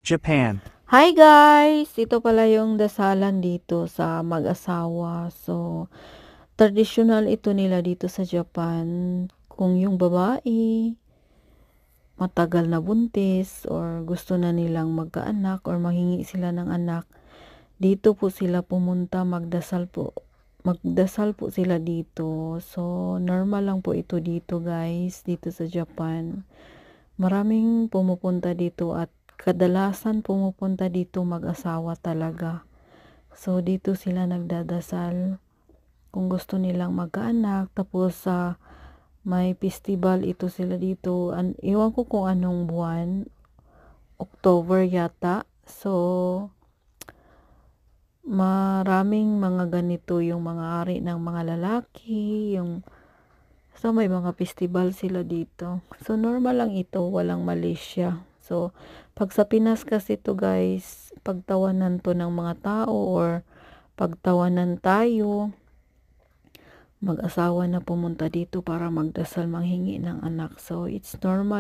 Japan. Hi guys! Ito pala yung dasalan dito sa mag-asawa. So, traditional ito nila dito sa Japan. Kung yung babae, matagal na buntis or gusto na nilang magkaanak or manghingi sila ng anak, dito po sila pumunta, magdasal po. Magdasal po sila dito. So, normal lang po ito dito guys, dito sa Japan. Maraming pumupunta dito at kadalasan pumupunta dito mag-asawa talaga. So, dito sila nagdadasal kung gusto nilang magkaanak. Tapos, may festival ito sila dito. Iwan ko kung anong buwan. October yata. So, maraming mga ganito yung mga ari ng mga lalaki. So, may mga festival sila dito. So, normal lang ito. Walang mali siya. So, pag sa Pinas kasi to guys, pagtawanan to ng mga tao or pagtawanan tayo, mag-asawa na pumunta dito para magdasal manghingi ng anak. So, it's normal.